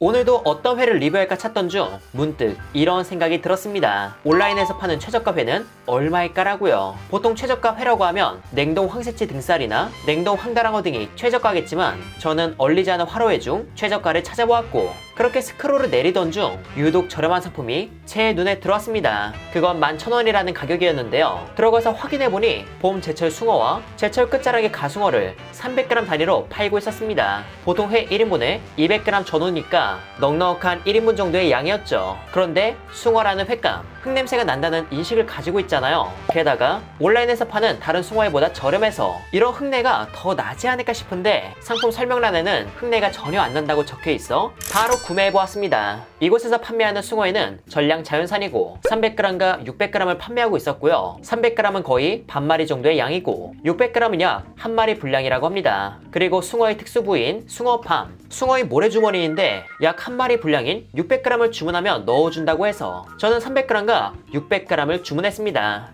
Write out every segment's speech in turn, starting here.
오늘도 어떤 회를 리뷰할까 찾던 중 문득 이런 생각이 들었습니다. 온라인에서 파는 최저가 회는 얼마일까라고요. 보통 최저가 회라고 하면 냉동 황새치 등살이나 냉동 황다랑어 등이 최저가겠지만 저는 얼리지 않은 화로회 중 최저가를 찾아보았고 그렇게 스크롤을 내리던 중 유독 저렴한 상품이 제 눈에 들어왔습니다. 그건 11,000원이라는 가격이었는데요. 들어가서 확인해보니 봄 제철 숭어와 제철 끝자락의 가숭어를 300g 단위로 팔고 있었습니다. 보통 회 1인분에 200g 전후니까 넉넉한 1인분 정도의 양이었죠. 그런데 숭어라는 횟감, 흙냄새가 난다는 인식을 가지고 있잖아요. 게다가 온라인에서 파는 다른 숭어회보다 저렴해서 이런 흙내가 더 나지 않을까 싶은데 상품 설명란에는 흙내가 전혀 안 난다고 적혀 있어 바로 구매해보았습니다. 이곳에서 판매하는 숭어회는 전량 자연산이고 300g과 600g을 판매하고 있었고요. 300g은 거의 반마리 정도의 양이고 600g은 약 한 마리 분량이라고 합니다. 그리고 숭어의 특수 부위인 숭어팜, 숭어의 모래주머니인데 약 한 마리 분량인 600g을 주문하면 넣어준다고 해서 저는 300g과 600g을 주문했습니다.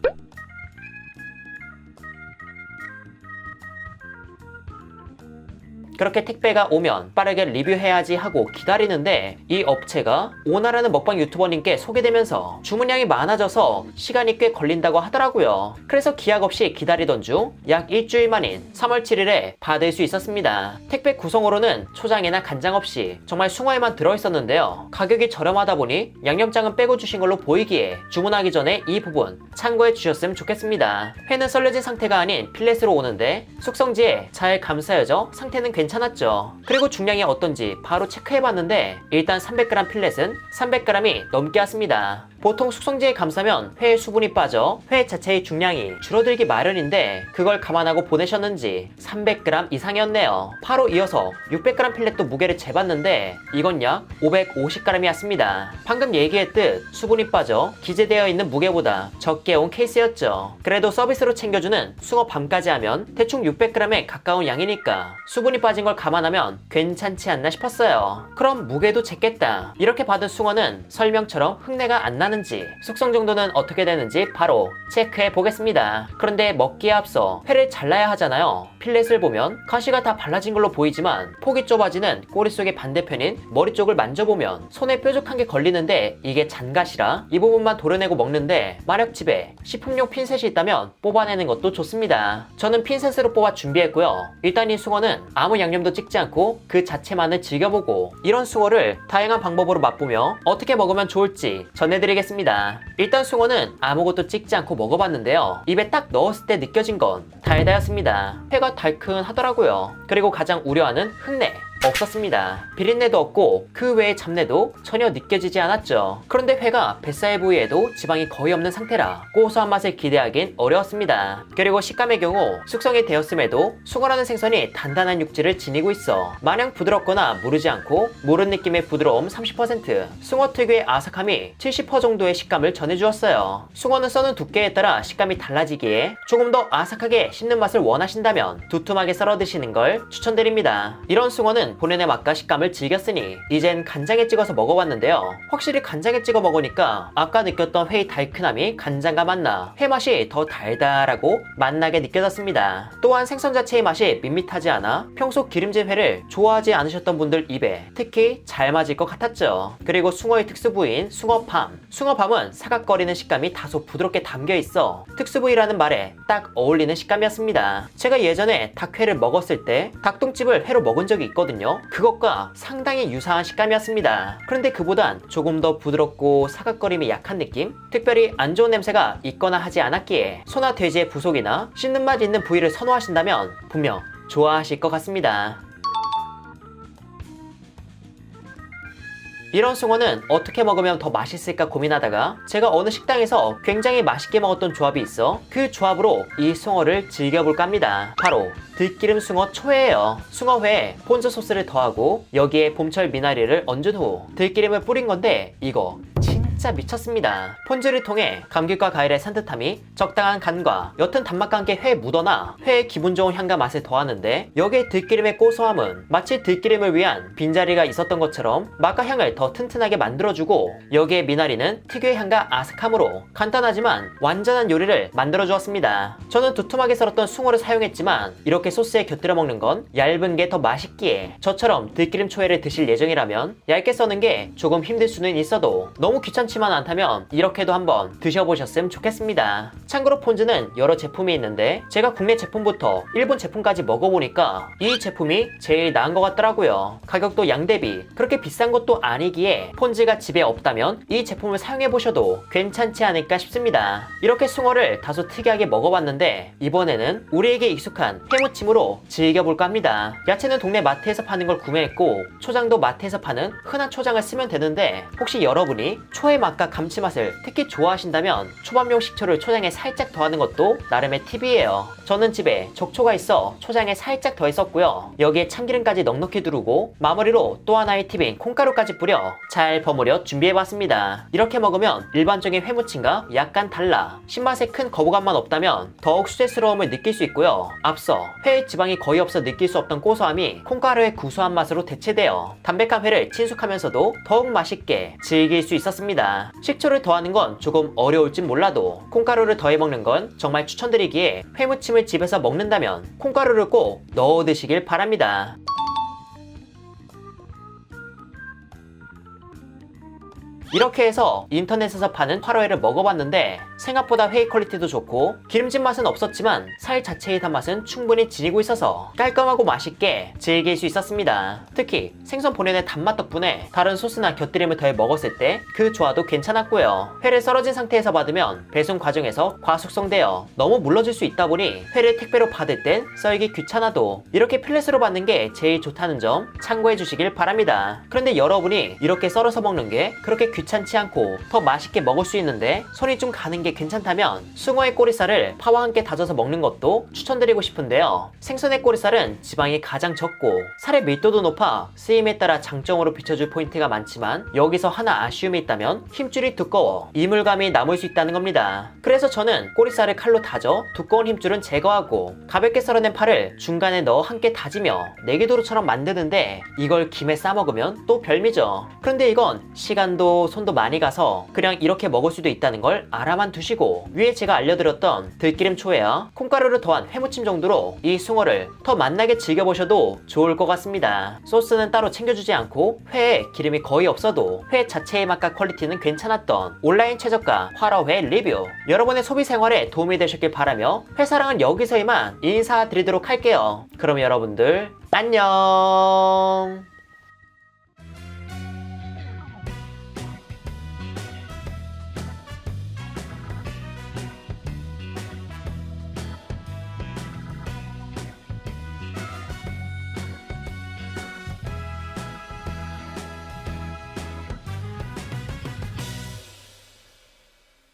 그렇게 택배가 오면 빠르게 리뷰해야지 하고 기다리는데 이 업체가 오나라는 먹방 유튜버님께 소개되면서 주문량이 많아져서 시간이 꽤 걸린다고 하더라고요. 그래서 기약 없이 기다리던 중 약 일주일 만인 3월 7일에 받을 수 있었습니다. 택배 구성으로는 초장이나 간장 없이 정말 숭어에만 들어있었는데요. 가격이 저렴하다 보니 양념장은 빼고 주신 걸로 보이기에 주문하기 전에 이 부분 참고해 주셨으면 좋겠습니다. 회는 썰려진 상태가 아닌 필렛으로 오는데 숙성지에 잘 감싸여져 상태는 괜찮았죠. 그리고 중량이 어떤지 바로 체크해봤는데 일단 300g 필렛은 300g이 넘게 왔습니다. 보통 숙성지에 감싸면 회의 수분이 빠져 회 자체의 중량이 줄어들기 마련인데 그걸 감안하고 보내셨는지 300g 이상이었네요. 바로 이어서 600g 필렛도 무게를 재봤는데 이건 약 550g이었습니다. 방금 얘기했듯 수분이 빠져 기재되어 있는 무게보다 적게 온 케이스였죠. 그래도 서비스로 챙겨주는 숭어밤까지 하면 대충 600g에 가까운 양이니까 수분이 빠진 걸 감안하면 괜찮지 않나 싶었어요. 그럼 무게도 쟀겠다. 이렇게 받은 숭어는 설명처럼 흙내가 안 나는지 숙성 정도는 어떻게 되는지 바로 체크해 보겠습니다. 그런데 먹기에 앞서 회를 잘라야 하잖아요. 필렛을 보면 가시가 다 발라진 걸로 보이지만 폭이 좁아지는 꼬리 속의 반대편인 머리 쪽을 만져보면 손에 뾰족한 게 걸리는데 이게 잔가시라 이 부분만 도려내고 먹는데 만약 집에 식품용 핀셋이 있다면 뽑아내는 것도 좋습니다. 저는 핀셋으로 뽑아 준비했고요. 일단 이 숭어는 아무 양념도 찍지 않고 그 자체만을 즐겨보고 이런 숭어를 다양한 방법으로 맛보며 어떻게 먹으면 좋을지 전해드리겠습니다. 일단 숭어는 아무것도 찍지 않고 먹어봤는데요. 입에 딱 넣었을 때 느껴진 건 달달했습니다. 회가 달큰하더라고요. 그리고 가장 우려하는 흙내 없었습니다. 비린내도 없고 그 외의 잡내도 전혀 느껴지지 않았죠. 그런데 회가 뱃살 부위에도 지방이 거의 없는 상태라 고소한 맛을 기대하긴 어려웠습니다. 그리고 식감의 경우 숙성이 되었음에도 숭어라는 생선이 단단한 육질을 지니고 있어 마냥 부드럽거나 무르지 않고 무른 느낌의 부드러움 30%, 숭어 특유의 아삭함이 70% 정도의 식감을 전해주었어요. 숭어는 써는 두께에 따라 식감이 달라지기에 조금 더 아삭하게 씹는 맛을 원하신다면 두툼하게 썰어 드시는 걸 추천드립니다. 이런 숭어는 본연의 맛과 식감을 즐겼으니 이젠 간장에 찍어서 먹어봤는데요. 확실히 간장에 찍어 먹으니까 아까 느꼈던 회의 달큰함이 간장과 만나 회 맛이 더 달달하고 맛나게 느껴졌습니다. 또한 생선 자체의 맛이 밋밋하지 않아 평소 기름진 회를 좋아하지 않으셨던 분들 입에 특히 잘 맞을 것 같았죠. 그리고 숭어의 특수 부위인 숭어팜, 숭어밤은 사각거리는 식감이 다소 부드럽게 담겨있어 특수 부위라는 말에 딱 어울리는 식감이었습니다. 제가 예전에 닭회를 먹었을 때 닭똥집을 회로 먹은 적이 있거든요. 그것과 상당히 유사한 식감이었습니다. 그런데 그보단 조금 더 부드럽고 사각거림이 약한 느낌? 특별히 안 좋은 냄새가 있거나 하지 않았기에 소나 돼지의 부속이나 씹는 맛 있는 부위를 선호하신다면 분명 좋아하실 것 같습니다. 이런 숭어는 어떻게 먹으면 더 맛있을까 고민하다가 제가 어느 식당에서 굉장히 맛있게 먹었던 조합이 있어 그 조합으로 이 숭어를 즐겨볼까 합니다. 바로 들기름 숭어 초회예요. 숭어회에 폰즈 소스를 더하고 여기에 봄철 미나리를 얹은 후 들기름을 뿌린 건데 이거 진짜 진짜 미쳤습니다. 폰즈를 통해 감귤과 과일의 산뜻함이 적당한 간과 옅은 단맛과 함께 회에 묻어나 회의 기분 좋은 향과 맛을 더하는데, 여기에 들기름의 고소함은 마치 들기름을 위한 빈자리가 있었던 것처럼 맛과 향을 더 튼튼하게 만들어주고, 여기에 미나리는 특유의 향과 아삭함으로 간단하지만 완전한 요리를 만들어주었습니다. 저는 두툼하게 썰었던 숭어를 사용했지만 이렇게 소스에 곁들여 먹는 건 얇은 게 더 맛있기에 저처럼 들기름 초회를 드실 예정이라면 얇게 써는 게 조금 힘들 수는 있어도 너무 귀찮지만 않다면 이렇게도 한번 드셔보셨으면 좋겠습니다. 참고로 폰즈는 여러 제품이 있는데 제가 국내 제품부터 일본 제품까지 먹어보니까 이 제품이 제일 나은 것 같더라고요. 가격도 양 대비 그렇게 비싼 것도 아니기에 폰즈가 집에 없다면 이 제품을 사용해보셔도 괜찮지 않을까 싶습니다. 이렇게 숭어를 다소 특이하게 먹어봤는데 이번에는 우리에게 익숙한 해무침으로 즐겨볼까 합니다. 야채는 동네 마트에서 파는 걸 구매했고 초장도 마트에서 파는 흔한 초장을 쓰면 되는데, 혹시 여러분이 초의 맛과 감칠맛을 특히 좋아하신다면 초밥용 식초를 초장에 살짝 더하는 것도 나름의 팁이에요. 저는 집에 적초가 있어 초장에 살짝 더했었고요. 여기에 참기름까지 넉넉히 두르고 마무리로 또 하나의 팁인 콩가루까지 뿌려 잘 버무려 준비해봤습니다. 이렇게 먹으면 일반적인 회무침과 약간 달라 신맛에 큰 거부감만 없다면 더욱 수제스러움을 느낄 수 있고요. 앞서 회의 지방이 거의 없어 느낄 수 없던 고소함이 콩가루의 구수한 맛으로 대체되어 담백한 회를 친숙하면서도 더욱 맛있게 즐길 수 있었습니다. 식초를 더하는 건 조금 어려울진 몰라도 콩가루를 더해 먹는 건 정말 추천드리기에 회무침을 집에서 먹는다면 콩가루를 꼭 넣어 드시길 바랍니다. 이렇게 해서 인터넷에서 파는 화로회를 먹어봤는데 생각보다 회의 퀄리티도 좋고 기름진 맛은 없었지만 살 자체의 단맛은 충분히 지니고 있어서 깔끔하고 맛있게 즐길 수 있었습니다. 특히 생선 본연의 단맛 덕분에 다른 소스나 곁들임을 더해 먹었을 때 그 조화도 괜찮았고요. 회를 썰어진 상태에서 받으면 배송 과정에서 과숙성되어 너무 물러질 수 있다 보니 회를 택배로 받을 땐 썰기 귀찮아도 이렇게 필렛으로 받는 게 제일 좋다는 점 참고해 주시길 바랍니다. 그런데 여러분이 이렇게 썰어서 먹는 게 그렇게 귀찮지 않고 더 맛있게 먹을 수 있는데 손이 좀 가는 게 괜찮다면 숭어의 꼬리살을 파와 함께 다져서 먹는 것도 추천드리고 싶은데요. 생선의 꼬리살은 지방이 가장 적고 살의 밀도도 높아 쓰임에 따라 장점으로 비춰줄 포인트가 많지만 여기서 하나 아쉬움이 있다면 힘줄이 두꺼워 이물감이 남을 수 있다는 겁니다. 그래서 저는 꼬리살을 칼로 다져 두꺼운 힘줄은 제거하고 가볍게 썰어낸 파를 중간에 넣어 함께 다지며 내기도루처럼 만드는데 이걸 김에 싸먹으면 또 별미죠. 그런데 이건 시간도 손도 많이 가서 그냥 이렇게 먹을 수도 있다는 걸 알아만 두시고 위에 제가 알려드렸던 들기름 초회와 콩가루를 더한 회무침 정도로 이 숭어를 더 맛나게 즐겨보셔도 좋을 것 같습니다. 소스는 따로 챙겨주지 않고 회에 기름이 거의 없어도 회 자체의 맛과 퀄리티는 괜찮았던 온라인 최저가 화로회 리뷰, 여러분의 소비 생활에 도움이 되셨길 바라며 회사랑은 여기서 이만 인사드리도록 할게요. 그럼 여러분들 안녕.